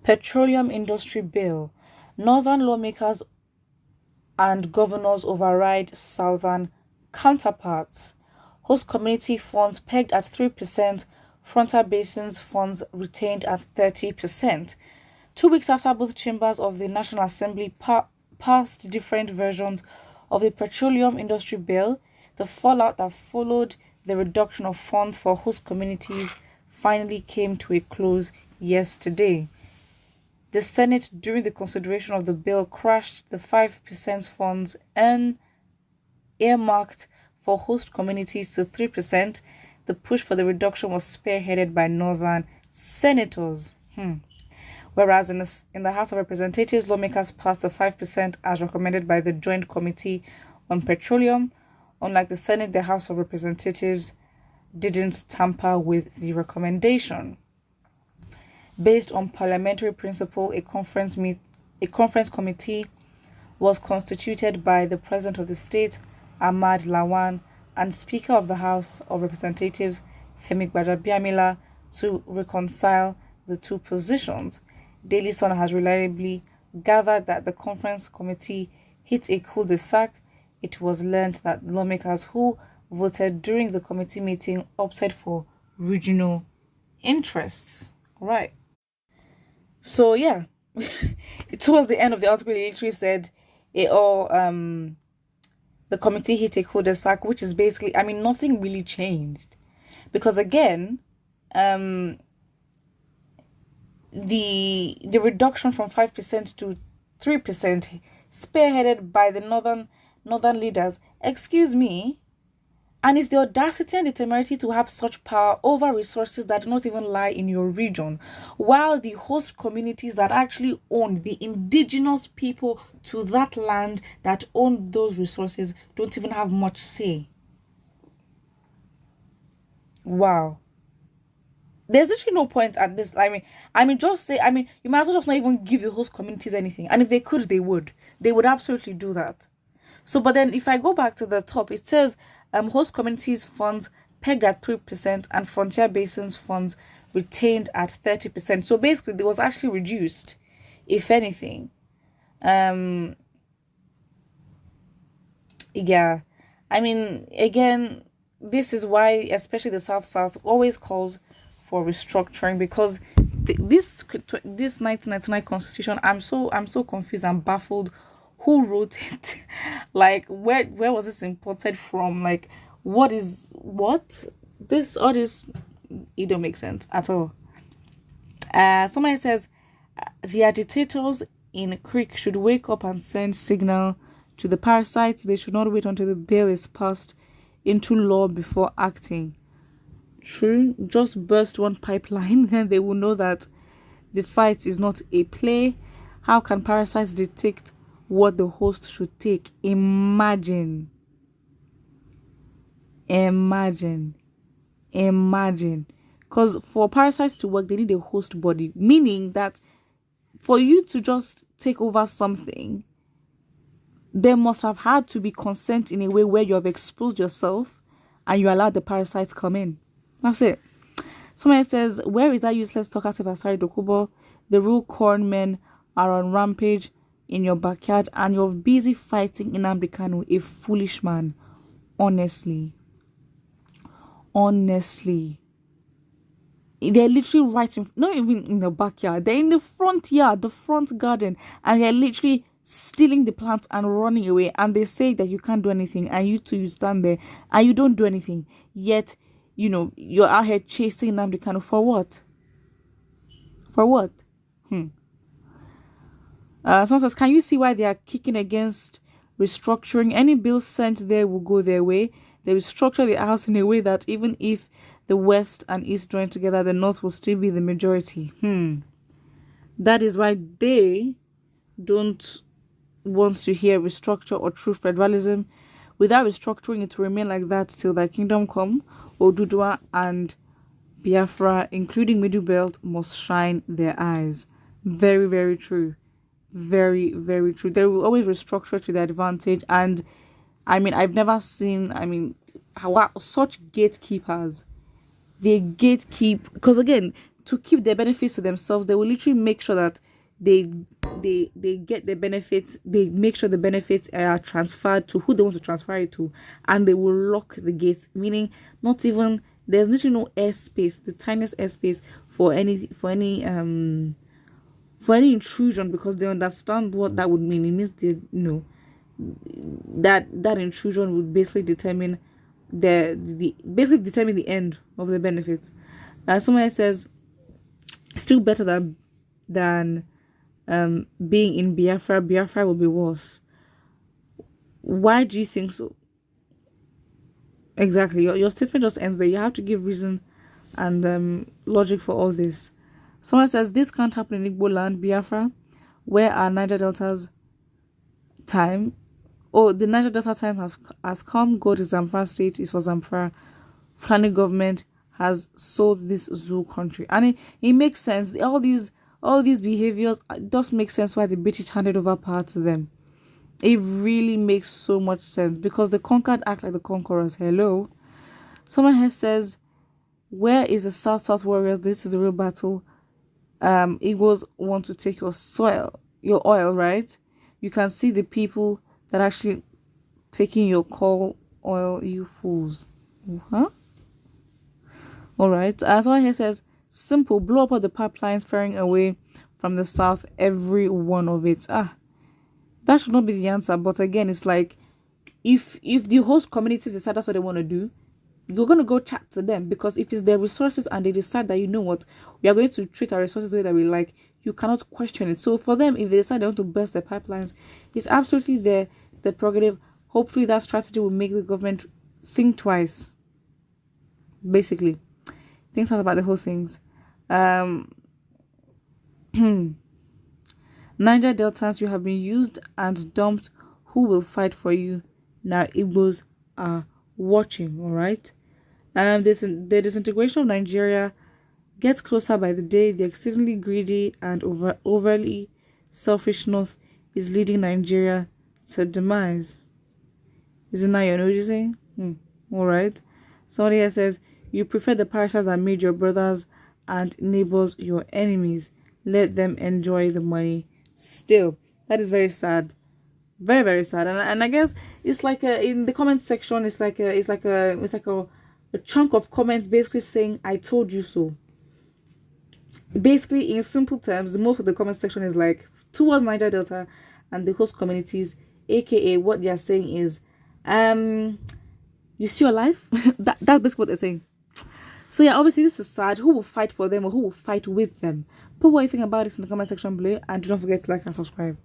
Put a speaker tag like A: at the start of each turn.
A: Petroleum Industry Bill. Northern lawmakers and governors override southern counterparts. Host community funds pegged at 3%, frontier basins funds retained at 30%. 2 weeks after both chambers of the National Assembly passed different versions of the Petroleum Industry Bill, the fallout that followed the reduction of funds for host communities finally came to a close yesterday. The Senate, during the consideration of the bill, crashed the 5% funds earmarked for host communities to 3%. The push for the reduction was spearheaded by northern senators. Whereas in the House of Representatives, lawmakers passed the 5% as recommended by the Joint Committee on Petroleum. Unlike the Senate, the House of Representatives didn't tamper with the recommendation. Based on parliamentary principle, a conference committee was constituted by the President of the state, Ahmad Lawan, and Speaker of the House of Representatives, Femi Gbadabiamila, to reconcile the two positions. Daily Sun has reliably gathered that the conference committee hit a cul-de-sac. It was learned that lawmakers who voted during the committee meeting opted for regional interests. All right. So yeah, towards the end of the article, it literally said the committee hit a cul-de-sac, which is basically, nothing really changed, because again, the reduction from 5% to 3%, spearheaded by the northern leaders. Excuse me. And it's the audacity and the temerity to have such power over resources that do not even lie in your region, while the host communities that actually own, the indigenous people to that land that own those resources, don't even have much say. Wow. There's literally no point at this. Just say, you might as well just not even give the host communities anything. And if they could, they would. They would absolutely do that. So, but then if I go back to the top, it says host communities funds pegged at 3% and frontier basins funds retained at 30%. So basically, it was actually reduced, if anything. Yeah. Again, this is why, especially the South always calls for restructuring, because this 1999 constitution, I'm so confused and baffled. Who wrote it? Like, where was this imported from? Like, what all this, it don't make sense at all. Somebody says the agitators in Creek should wake up and send signal to the parasites. They should not wait until the bill is passed into law before acting. True, just burst one pipeline, then they will know that the fight is not a play. How can parasites detect what the host should take? Imagine. Because for parasites to work, they need a host body, meaning that for you to just take over something, there must have had to be consent in a way where you have exposed yourself and you allowed the parasite to come in. That's it. Somebody says, where is that useless talkative Asari Dokubo? The real corn men are on rampage in your backyard and you're busy fighting Nnamdi Kanu, a foolish man. Honestly. They're literally right in, not even in the backyard, they're in the front yard, the front garden, and they're literally stealing the plants and running away, and they say that you can't do anything, and you stand there and you don't do anything, yet you're out here chasing Nnamdi Kanu for what? Someone says, can you see why they are kicking against restructuring? Any bill sent there will go their way. They restructure the house in a way that even if the West and East join together, the North will still be the majority. That is why they don't want to hear restructure or true federalism. Without restructuring, it will remain like that till thy kingdom come. Oduduwa and Biafra, including Middle Belt, must shine their eyes. Very, very true. Very, very true. They will always restructure to their advantage. And I've never seen, how such gatekeepers. They gatekeep, because again, to keep their benefits to themselves, they will literally make sure that they they get the benefits. They make sure the benefits are transferred to who they want to transfer it to, and they will lock the gates, meaning not even there's literally no airspace, the tiniest airspace for any intrusion, because they understand what that would mean. It means they that intrusion would basically determine the end of the benefits. Someone says still better than being in Biafra. Biafra will be worse. Why do you think so? Exactly. Your statement just ends there. You have to give reason and logic for all this. Someone says this can't happen in Igbo land, Biafra, where our Niger Delta's time. Oh, the Niger Delta time has come. Go to Zamfara state is for Zamfara. Fulani government has sold this zoo country, and it makes sense. All these behaviors, it does make sense why the British handed over power to them. It really makes so much sense because the conquered act like the conquerors. Hello. Someone here says, where is the South warriors? This is the real battle. Igbos want to take your oil, right? You can see the people that are actually taking your coal oil, you fools. Huh? Alright. Someone here says, simple, blow up all the pipelines faring away from the south, every one of it. That should not be the answer, but again, it's like if the host communities decide that's what they want to do, you're going to go chat to them, because if it's their resources and they decide that, you know what, we are going to treat our resources the way that we like, you cannot question it. So for them, if they decide they want to burst their pipelines, it's absolutely their prerogative. Hopefully that strategy will make the government think twice, basically think about the whole things. Niger Deltans, you have been used and dumped. Who will fight for you? Now Igbos are watching, all right? The disintegration of Nigeria gets closer by the day. The exceedingly greedy and overly selfish North is leading Nigeria to demise. Is it now you're noticing? All right. Somebody here says, you prefer the parasites that made your brothers and neighbors your enemies. Let them enjoy the money. Still, that is very sad, very, very sad. And I guess it's like in the comment section, it's like a chunk of comments basically saying I told you so. Basically, in simple terms, the most of the comment section is like towards Niger Delta and the host communities, aka what they are saying is you see your life. That's basically what they're saying. So yeah, obviously this is sad. Who will fight for them or who will fight with them? Put what you think about it in the comment section below, and do not forget to like and subscribe.